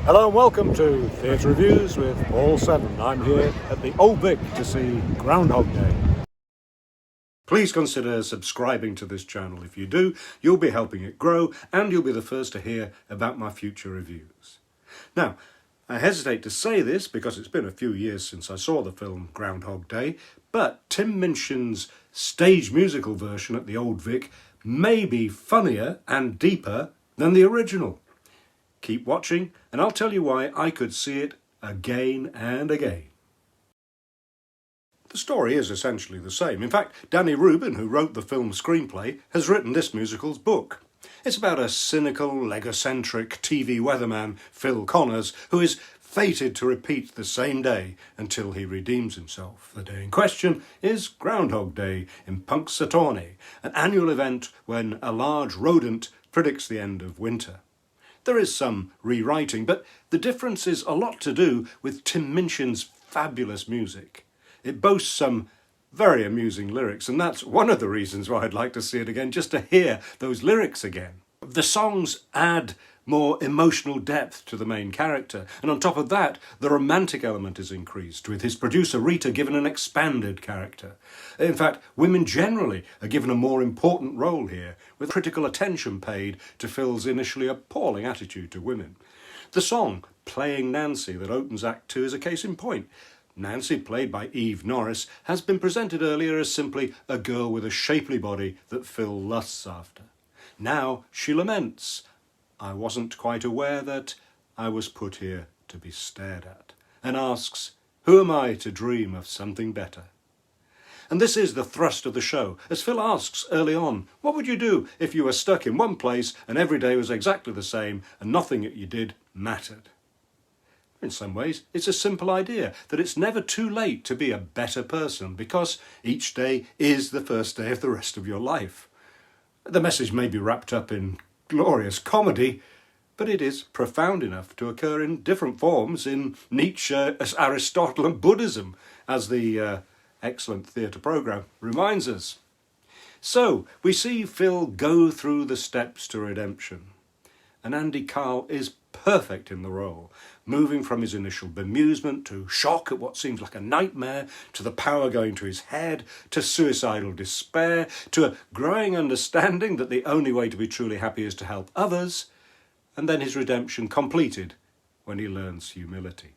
Hello and welcome to Theatre.Reviews with Paul Seven. I'm here at the Old Vic to see Groundhog Day. Please consider subscribing to this channel. If you do, you'll be helping it grow and you'll be the first to hear about my future reviews. Now, I hesitate to say this because it's been a few years since I saw the film Groundhog Day, but Tim Minchin's stage musical version at the Old Vic may be funnier and deeper than the original. Keep watching and I'll tell you why I could see it again and again. The story is essentially the same. In fact, Danny Rubin, who wrote the film's screenplay, has written this musical's book. It's about a cynical, egocentric TV weatherman, Phil Connors, who is fated to repeat the same day until he redeems himself. The day in question is Groundhog Day in Punxsutawney, an annual event when a large rodent predicts the end of winter. There is some rewriting, but the difference is a lot to do with Tim Minchin's fabulous music. It boasts some very amusing lyrics, and that's one of the reasons why I'd like to see it again, just to hear those lyrics again. The songs add more emotional depth to the main character, and on top of that, the romantic element is increased, with his producer Rita given an expanded character. In fact, women generally are given a more important role here, with critical attention paid to Phil's initially appalling attitude to women. The song, Playing Nancy, that opens Act 2 is a case in point. Nancy, played by Eve Norris, has been presented earlier as simply a girl with a shapely body that Phil lusts after. Now she laments, "I wasn't quite aware that I was put here to be stared at," and asks, "Who am I to dream of something better?" And this is the thrust of the show, as Phil asks early on, what would you do if you were stuck in one place and every day was exactly the same and nothing that you did mattered? In some ways, it's a simple idea that it's never too late to be a better person because each day is the first day of the rest of your life. The message may be wrapped up in glorious comedy, but it is profound enough to occur in different forms in Nietzsche, Aristotle and Buddhism, as the excellent theatre programme reminds us. So, we see Phil go through the steps to redemption, and Andy Karl is perfect in the role, moving from his initial bemusement to shock at what seems like a nightmare, to the power going to his head, to suicidal despair, to a growing understanding that the only way to be truly happy is to help others, and then his redemption completed when he learns humility.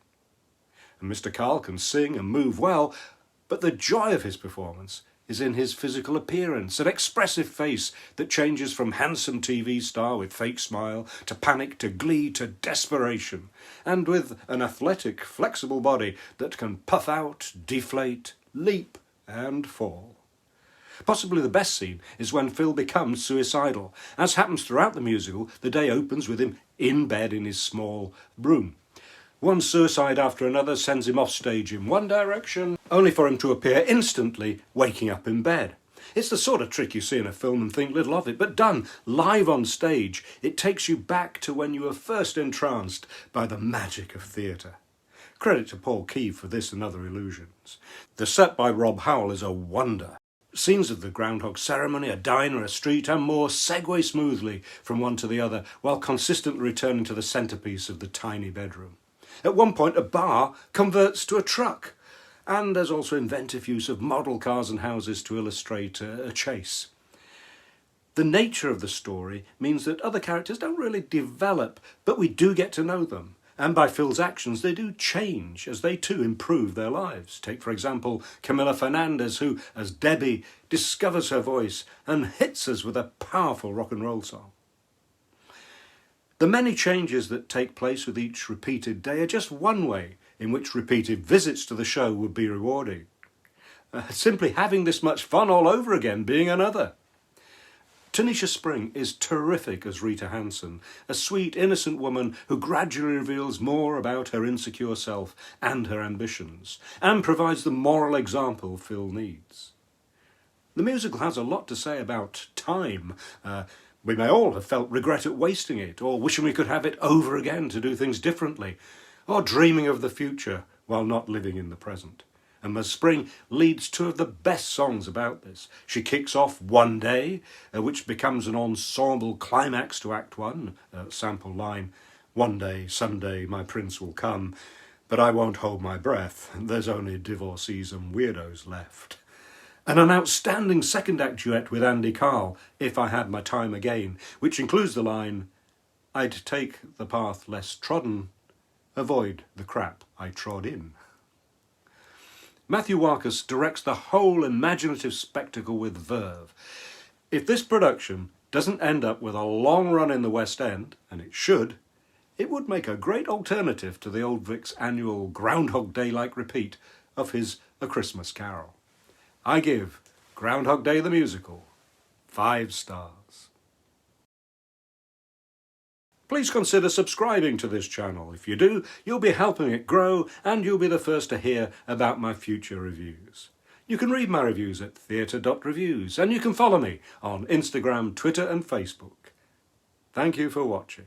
And Mr. Karl can sing and move well, but the joy of his performance is in his physical appearance, an expressive face that changes from handsome TV star with fake smile, to panic, to glee, to desperation, and with an athletic, flexible body that can puff out, deflate, leap, and fall. Possibly the best scene is when Phil becomes suicidal. As happens throughout the musical, the day opens with him in bed in his small room. One suicide after another sends him off stage in one direction, only for him to appear instantly waking up in bed. It's the sort of trick you see in a film and think little of it, but done live on stage, it takes you back to when you were first entranced by the magic of theatre. Credit to Paul Keeve for this and other illusions. The set by Rob Howell is a wonder. Scenes of the groundhog ceremony, a diner, a street and more segue smoothly from one to the other, while consistently returning to the centrepiece of the tiny bedroom. At one point, a bar converts to a truck, and there's also inventive use of model cars and houses to illustrate a chase. The nature of the story means that other characters don't really develop, but we do get to know them. And by Phil's actions, they do change as they too improve their lives. Take, for example, Camila Fernandez, who, as Debbie, discovers her voice and hits us with a powerful rock and roll song. The many changes that take place with each repeated day are just one way in which repeated visits to the show would be rewarding. Simply having this much fun all over again being another. Tanisha Spring is terrific as Rita Hanson, a sweet, innocent woman who gradually reveals more about her insecure self and her ambitions, and provides the moral example Phil needs. The musical has a lot to say about time. We may all have felt regret at wasting it, or wishing we could have it over again to do things differently, or dreaming of the future while not living in the present. And Ms. Spring leads two of the best songs about this. She kicks off One Day, which becomes an ensemble climax to Act 1, sample line, One day, someday, my prince will come, but I won't hold my breath. There's only divorcees and weirdos left. And an outstanding second act duet with Andy Karl, If I Had My Time Again, which includes the line, I'd take the path less trodden, avoid the crap I trod in. Matthew Warchus directs the whole imaginative spectacle with verve. If this production doesn't end up with a long run in the West End, and it should, it would make a great alternative to the Old Vic's annual Groundhog Day-like repeat of his A Christmas Carol. I give Groundhog Day the Musical 5 stars. Please consider subscribing to this channel. If you do, you'll be helping it grow and you'll be the first to hear about my future reviews. You can read my reviews at Theatre.Reviews and you can follow me on Instagram, Twitter and Facebook. Thank you for watching.